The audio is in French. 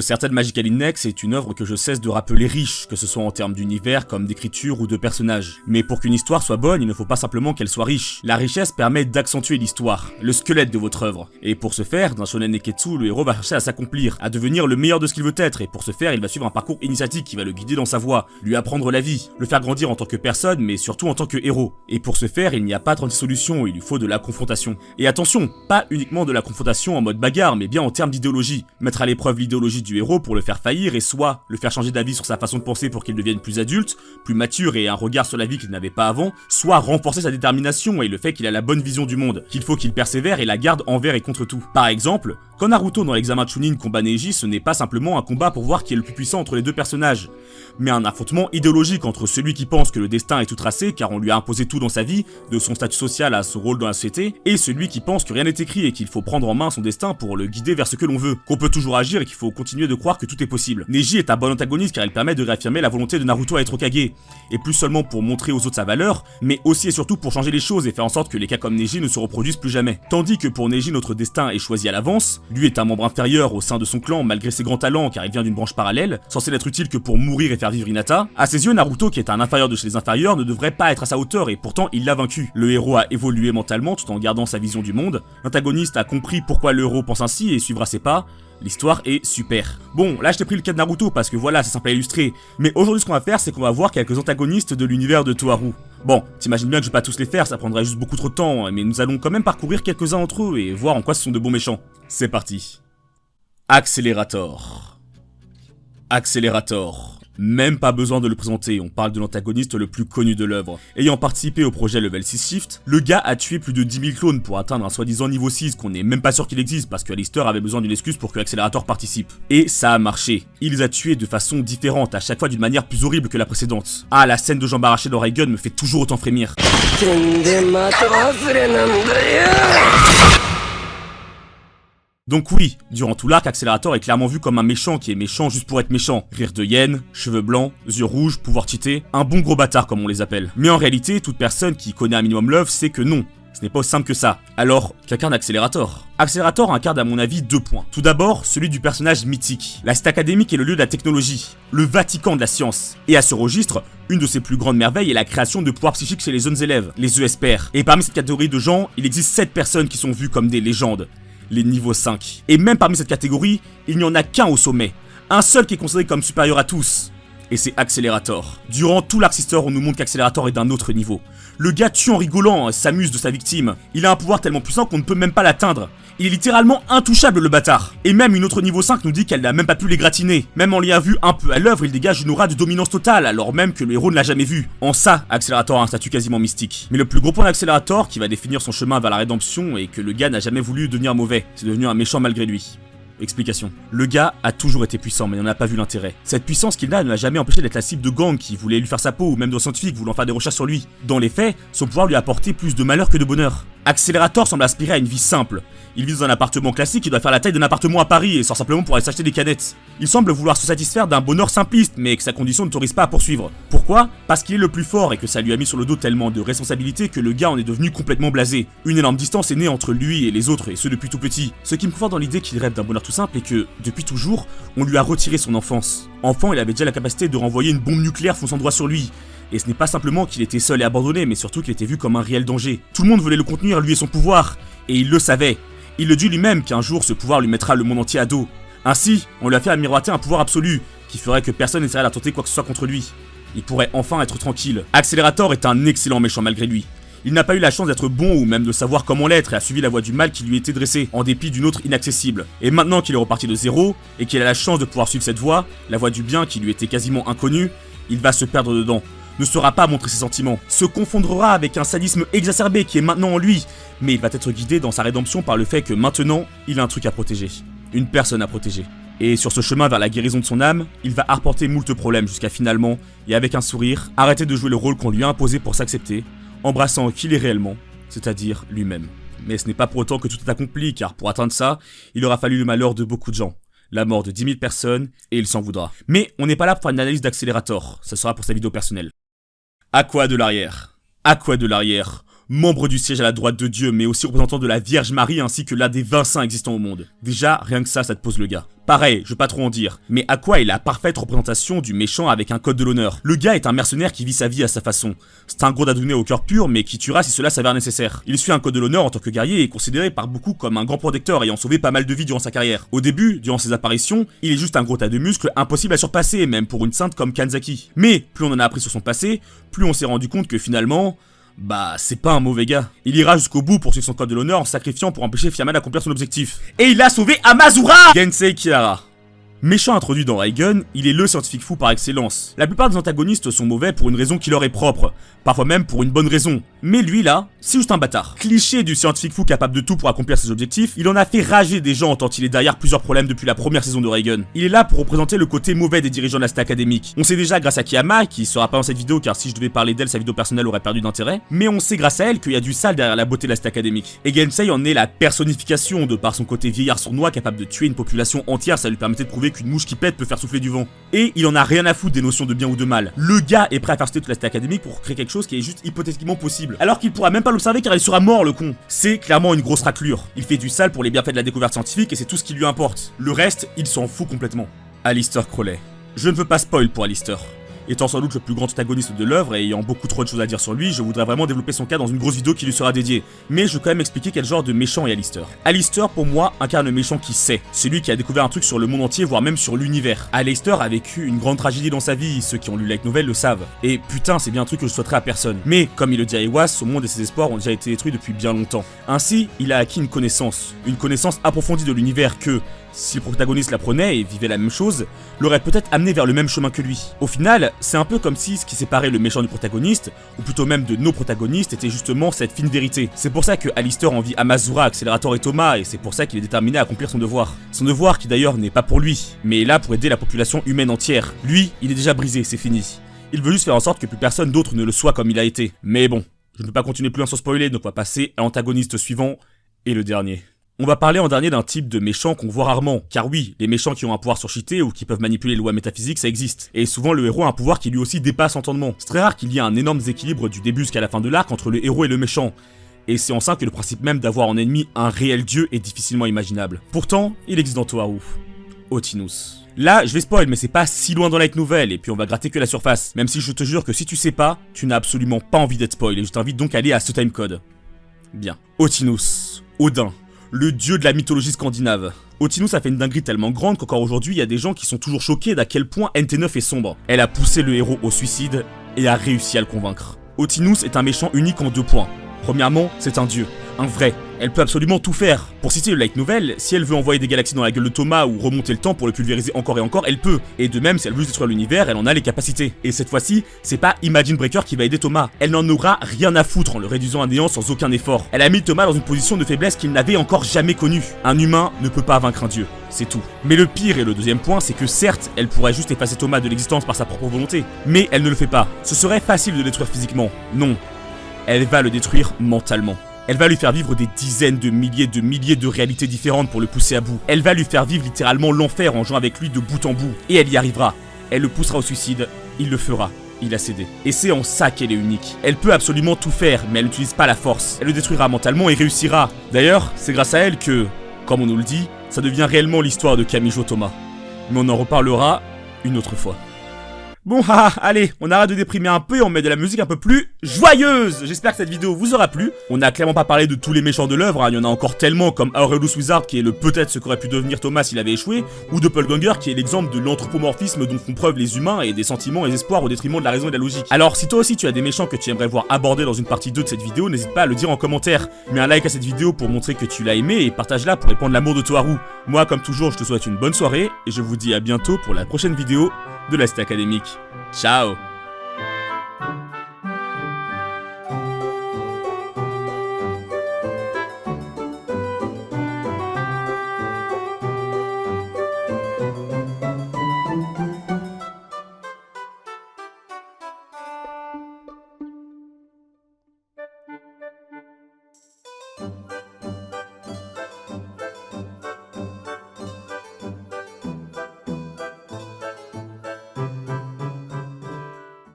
Certaines Magical Index est une œuvre que je cesse de rappeler riche, que ce soit en termes d'univers, comme d'écriture ou de personnages. Mais pour qu'une histoire soit bonne, il ne faut pas simplement qu'elle soit riche. La richesse permet d'accentuer l'histoire, le squelette de votre œuvre. Et pour ce faire, dans Shonen Neketsu, le héros va chercher à s'accomplir, à devenir le meilleur de ce qu'il veut être, et pour ce faire, il va suivre un parcours initiatique qui va le guider dans sa voie, lui apprendre la vie, le faire grandir en tant que personne, mais surtout en tant que héros. Et pour ce faire, il n'y a pas 36 solutions, il lui faut de la confrontation. Et attention, pas uniquement de la confrontation en mode bagarre, mais bien en termes d'idéologie. Mettre à l'épreuve l'idéologie du héros pour le faire faillir et soit le faire changer d'avis sur sa façon de penser pour qu'il devienne plus adulte, plus mature et un regard sur la vie qu'il n'avait pas avant, soit renforcer sa détermination et le fait qu'il a la bonne vision du monde, qu'il faut qu'il persévère et la garde envers et contre tout. Par exemple, quand Naruto dans l'examen Chunin combat Neji, ce n'est pas simplement un combat pour voir qui est le plus puissant entre les deux personnages, mais un affrontement idéologique entre celui qui pense que le destin est tout tracé car on lui a imposé tout dans sa vie, de son statut social à son rôle dans la société, et celui qui pense que rien n'est écrit et qu'il faut prendre en main son destin pour le guider vers ce que l'on veut, qu'on peut toujours agir et qu'il faut continuer de croire que tout est possible. Neji est un bon antagoniste car il permet de réaffirmer la volonté de Naruto à être Hokage, et plus seulement pour montrer aux autres sa valeur, mais aussi et surtout pour changer les choses et faire en sorte que les cas comme Neji ne se reproduisent plus jamais. Tandis que pour Neji notre destin est choisi à l'avance, lui est un membre inférieur au sein de son clan malgré ses grands talents car il vient d'une branche parallèle, censé n'être utile que pour mourir et faire vivre Hinata. À ses yeux, Naruto qui est un inférieur de chez les inférieurs ne devrait pas être à sa hauteur et pourtant il l'a vaincu. Le héros a évolué mentalement tout en gardant sa vision du monde, l'antagoniste a compris pourquoi le héros pense ainsi et suivra ses pas. L'histoire est super. Bon, là je t'ai pris le cas de Naruto parce que voilà, c'est simple à illustrer. Mais aujourd'hui ce qu'on va faire, c'est qu'on va voir quelques antagonistes de l'univers de Toharu. Bon, t'imagines bien que je vais pas tous les faire, ça prendrait juste beaucoup trop de temps, mais nous allons quand même parcourir quelques-uns entre eux et voir en quoi ce sont de bons méchants. C'est parti. Accelerator. Accelerator. Même pas besoin de le présenter, on parle de l'antagoniste le plus connu de l'œuvre. Ayant participé au projet Level 6 Shift, le gars a tué plus de 10 000 clones pour atteindre un soi-disant niveau 6 qu'on n'est même pas sûr qu'il existe parce que Alistair avait besoin d'une excuse pour que Accelerator participe. Et ça a marché. Il les a tués de façon différente, à chaque fois d'une manière plus horrible que la précédente. Ah, la scène de jambes arrachées dans Raygun me fait toujours autant frémir. Donc oui, durant tout l'arc, Accelerator est clairement vu comme un méchant qui est méchant juste pour être méchant. Rire de hyène, cheveux blancs, yeux rouges, pouvoir cheater, un bon gros bâtard comme on les appelle. Mais en réalité, toute personne qui connaît un minimum Love sait que non. Ce n'est pas aussi simple que ça. Alors, qu'incarne Accelerator? Accelerator incarne à mon avis 2 points. Tout d'abord, celui du personnage mythique. La cité académique est le lieu de la technologie, le Vatican de la science. Et à ce registre, une de ses plus grandes merveilles est la création de pouvoirs psychiques chez les jeunes élèves, les ESPR. Et parmi cette catégorie de gens, il existe 7 personnes qui sont vues comme des légendes. Les niveaux 5. Et même parmi cette catégorie, il n'y en a qu'un au sommet. Un seul qui est considéré comme supérieur à tous. Et c'est Accelerator. Durant tout l'Arc Sister, on nous montre qu'Accelerator est d'un autre niveau. Le gars tue en rigolant et s'amuse de sa victime. Il a un pouvoir tellement puissant qu'on ne peut même pas l'atteindre. Il est littéralement intouchable le bâtard. Et même une autre niveau 5 nous dit qu'elle n'a même pas pu l'égratigner. Même en l'ayant vu un peu à l'œuvre, il dégage une aura de dominance totale alors même que le héros ne l'a jamais vu. En ça, Accelerator a un statut quasiment mystique. Mais le plus gros point d'Accelerator qui va définir son chemin vers la rédemption est que le gars n'a jamais voulu devenir mauvais. C'est devenu un méchant malgré lui. Explication. Le gars a toujours été puissant mais n'en a pas vu l'intérêt. Cette puissance qu'il a ne l'a jamais empêché d'être la cible de gangs qui voulaient lui faire sa peau ou même de scientifiques voulant faire des recherches sur lui. Dans les faits, son pouvoir lui a apporté plus de malheur que de bonheur. Accelerator semble aspirer à une vie simple. Il vit dans un appartement classique qui doit faire la taille d'un appartement à Paris et sort simplement pour aller s'acheter des canettes. Il semble vouloir se satisfaire d'un bonheur simpliste mais que sa condition ne t'autorise pas à poursuivre. Pourquoi? Parce qu'il est le plus fort et que ça lui a mis sur le dos tellement de responsabilités que le gars en est devenu complètement blasé. Une énorme distance est née entre lui et les autres et ce depuis tout petit. Ce qui me conforte dans l'idée qu'il rêve d'un bonheur tout simple est que, depuis toujours, on lui a retiré son enfance. Enfant, il avait déjà la capacité de renvoyer une bombe nucléaire fonçant droit sur lui. Et ce n'est pas simplement qu'il était seul et abandonné, mais surtout qu'il était vu comme un réel danger. Tout le monde voulait le contenir, lui et son pouvoir. Et il le savait. Il le dit lui-même qu'un jour ce pouvoir lui mettra le monde entier à dos. Ainsi, on lui a fait miroiter un pouvoir absolu, qui ferait que personne n'essaierait d'attenter quoi que ce soit contre lui. Il pourrait enfin être tranquille. Accelerator est un excellent méchant malgré lui. Il n'a pas eu la chance d'être bon ou même de savoir comment l'être et a suivi la voie du mal qui lui était dressée, en dépit d'une autre inaccessible. Et maintenant qu'il est reparti de zéro, et qu'il a la chance de pouvoir suivre cette voie, la voie du bien qui lui était quasiment inconnue, il va se perdre dedans. Ne saura pas montrer ses sentiments, se confondra avec un sadisme exacerbé qui est maintenant en lui, mais il va être guidé dans sa rédemption par le fait que maintenant, il a un truc à protéger, une personne à protéger. Et sur ce chemin vers la guérison de son âme, il va arpenter moult problèmes jusqu'à finalement, et avec un sourire, arrêter de jouer le rôle qu'on lui a imposé pour s'accepter, embrassant qui il est réellement, c'est-à-dire lui-même. Mais ce n'est pas pour autant que tout est accompli, car pour atteindre ça, il aura fallu le malheur de beaucoup de gens. La mort de 10 000 personnes, et il s'en voudra. Mais on n'est pas là pour faire une analyse d'Accelerator, ça sera pour sa vidéo personnelle. Aqua de l'arrière. Aqua de l'arrière. membre du siège à la droite de Dieu, mais aussi représentant de la Vierge Marie ainsi que l'un des 20 saints existants au monde. Déjà, rien que ça te pose le gars. Pareil, je veux pas trop en dire, mais à quoi est la parfaite représentation du méchant avec un code de l'honneur? Le gars est un mercenaire qui vit sa vie à sa façon. C'est un gros dadouné au cœur pur, mais qui tuera si cela s'avère nécessaire. Il suit un code de l'honneur en tant que guerrier et est considéré par beaucoup comme un grand protecteur ayant sauvé pas mal de vies durant sa carrière. Au début, durant ses apparitions, il est juste un gros tas de muscles impossible à surpasser, même pour une sainte comme Kanzaki. Mais plus on en a appris sur son passé, plus on s'est rendu compte que finalement... bah, c'est pas un mauvais gars. Il ira jusqu'au bout pour suivre son code de l'honneur en sacrifiant pour empêcher Fiaman d'accomplir son objectif. Et il a sauvé Amazura! Gensei Kihara. Méchant introduit dans Reigen, il est le scientifique fou par excellence. La plupart des antagonistes sont mauvais pour une raison qui leur est propre, parfois même pour une bonne raison. Mais lui là, c'est juste un bâtard. Cliché du scientifique fou capable de tout pour accomplir ses objectifs, il en a fait rager des gens tant il est derrière plusieurs problèmes depuis la première saison de Reigen. Il est là pour représenter le côté mauvais des dirigeants de la cité académique. On sait déjà grâce à Kiyama, qui sera pas dans cette vidéo car si je devais parler d'elle, sa vidéo personnelle aurait perdu d'intérêt, mais on sait grâce à elle qu'il y a du sale derrière la beauté de la cité académique. Et Gensei en est la personnification de par son côté vieillard sournois capable de tuer une population entière, ça lui permettait de prouver qu'une mouche qui pète peut faire souffler du vent. Et il en a rien à foutre des notions de bien ou de mal. Le gars est prêt à faire sauter toute la cité académique pour créer quelque chose qui est juste hypothétiquement possible. Alors qu'il pourra même pas l'observer car il sera mort le con. C'est clairement une grosse raclure. Il fait du sale pour les bienfaits de la découverte scientifique et c'est tout ce qui lui importe. Le reste, il s'en fout complètement. Aleister Crowley. Je ne veux pas spoil pour Aleister. Étant sans doute le plus grand antagoniste de l'œuvre et ayant beaucoup trop de choses à dire sur lui, je voudrais vraiment développer son cas dans une grosse vidéo qui lui sera dédiée. Mais je veux quand même expliquer quel genre de méchant est Aleister. Aleister, pour moi, incarne le méchant qui sait. C'est lui qui a découvert un truc sur le monde entier, voire même sur l'univers. Aleister a vécu une grande tragédie dans sa vie, ceux qui ont lu Light Novel le savent. Et putain, c'est bien un truc que je souhaiterais à personne. Mais, comme il le dit à Iwas, son monde et ses espoirs ont déjà été détruits depuis bien longtemps. Ainsi, il a acquis une connaissance approfondie de l'univers que, si le protagoniste l'apprenait et vivait la même chose, l'aurait peut-être amené vers le même chemin que lui. Au final, c'est un peu comme si ce qui séparait le méchant du protagoniste, ou plutôt même de nos protagonistes, était justement cette fine vérité. C'est pour ça que Aleister envie Amazura, Accélérateur et Thomas, et c'est pour ça qu'il est déterminé à accomplir son devoir. Son devoir qui d'ailleurs n'est pas pour lui, mais est là pour aider la population humaine entière. Lui, il est déjà brisé, c'est fini. Il veut juste faire en sorte que plus personne d'autre ne le soit comme il a été. Mais bon, je ne peux pas continuer plus loin sans spoiler, donc on va passer à l'antagoniste suivant, et le dernier. On va parler en dernier d'un type de méchant qu'on voit rarement, car oui, les méchants qui ont un pouvoir surcheaté ou qui peuvent manipuler les lois métaphysiques, ça existe. Et souvent le héros a un pouvoir qui lui aussi dépasse l'entendement. C'est très rare qu'il y ait un énorme déséquilibre du début jusqu'à la fin de l'arc entre le héros et le méchant. Et c'est en ça que le principe même d'avoir en ennemi un réel dieu est difficilement imaginable. Pourtant, il existe dans Toharu. Otinous. Là, je vais spoil, mais c'est pas si loin dans la Light Novel, et puis on va gratter que la surface. Même si je te jure que si tu sais pas, tu n'as absolument pas envie d'être spoil, et je t'invite donc à aller à ce timecode. Bien. Otinous. Odin. Le dieu de la mythologie scandinave. Otinous a fait une dinguerie tellement grande qu'encore aujourd'hui, il y a des gens qui sont toujours choqués d'à quel point NT9 est sombre. Elle a poussé le héros au suicide et a réussi à le convaincre. Otinous est un méchant unique en 2 points. Premièrement, c'est un dieu, un vrai. Elle peut absolument tout faire. Pour citer le Light Novel, si elle veut envoyer des galaxies dans la gueule de Thomas ou remonter le temps pour le pulvériser encore et encore, elle peut. Et de même, si elle veut détruire l'univers, elle en a les capacités. Et cette fois-ci, c'est pas Imagine Breaker qui va aider Thomas. Elle n'en aura rien à foutre en le réduisant à néant sans aucun effort. Elle a mis Thomas dans une position de faiblesse qu'il n'avait encore jamais connue. Un humain ne peut pas vaincre un dieu, c'est tout. Mais le pire et le deuxième point, c'est que certes, elle pourrait juste effacer Thomas de l'existence par sa propre volonté, mais elle ne le fait pas. Ce serait facile de le détruire physiquement. Non. Elle va le détruire mentalement. Elle va lui faire vivre des dizaines de milliers de réalités différentes pour le pousser à bout. Elle va lui faire vivre littéralement l'enfer en jouant avec lui de bout en bout. Et elle y arrivera. Elle le poussera au suicide. Il le fera. Il a cédé. Et c'est en ça qu'elle est unique. Elle peut absolument tout faire, mais elle n'utilise pas la force. Elle le détruira mentalement et réussira. D'ailleurs, c'est grâce à elle que, comme on nous le dit, ça devient réellement l'histoire de Kamijo Thomas. Mais on en reparlera une autre fois. Bon, allez, on arrête de déprimer un peu et on met de la musique un peu plus joyeuse. J'espère que cette vidéo vous aura plu. On n'a clairement pas parlé de tous les méchants de l'œuvre, hein. Il y en a encore tellement, comme Aurelius Wizard qui est le peut-être ce qu'aurait pu devenir Thomas s'il avait échoué, ou Doppelganger qui est l'exemple de l'anthropomorphisme dont font preuve les humains et des sentiments et des espoirs au détriment de la raison et de la logique. Alors si toi aussi tu as des méchants que tu aimerais voir abordés dans une partie 2 de cette vidéo, n'hésite pas à le dire en commentaire. Mets un like à cette vidéo pour montrer que tu l'as aimé et partage-la pour répandre l'amour de Toharu. Moi comme toujours je te souhaite une bonne soirée et je vous dis à bientôt pour la prochaine vidéo de la Cité Académique. Ciao!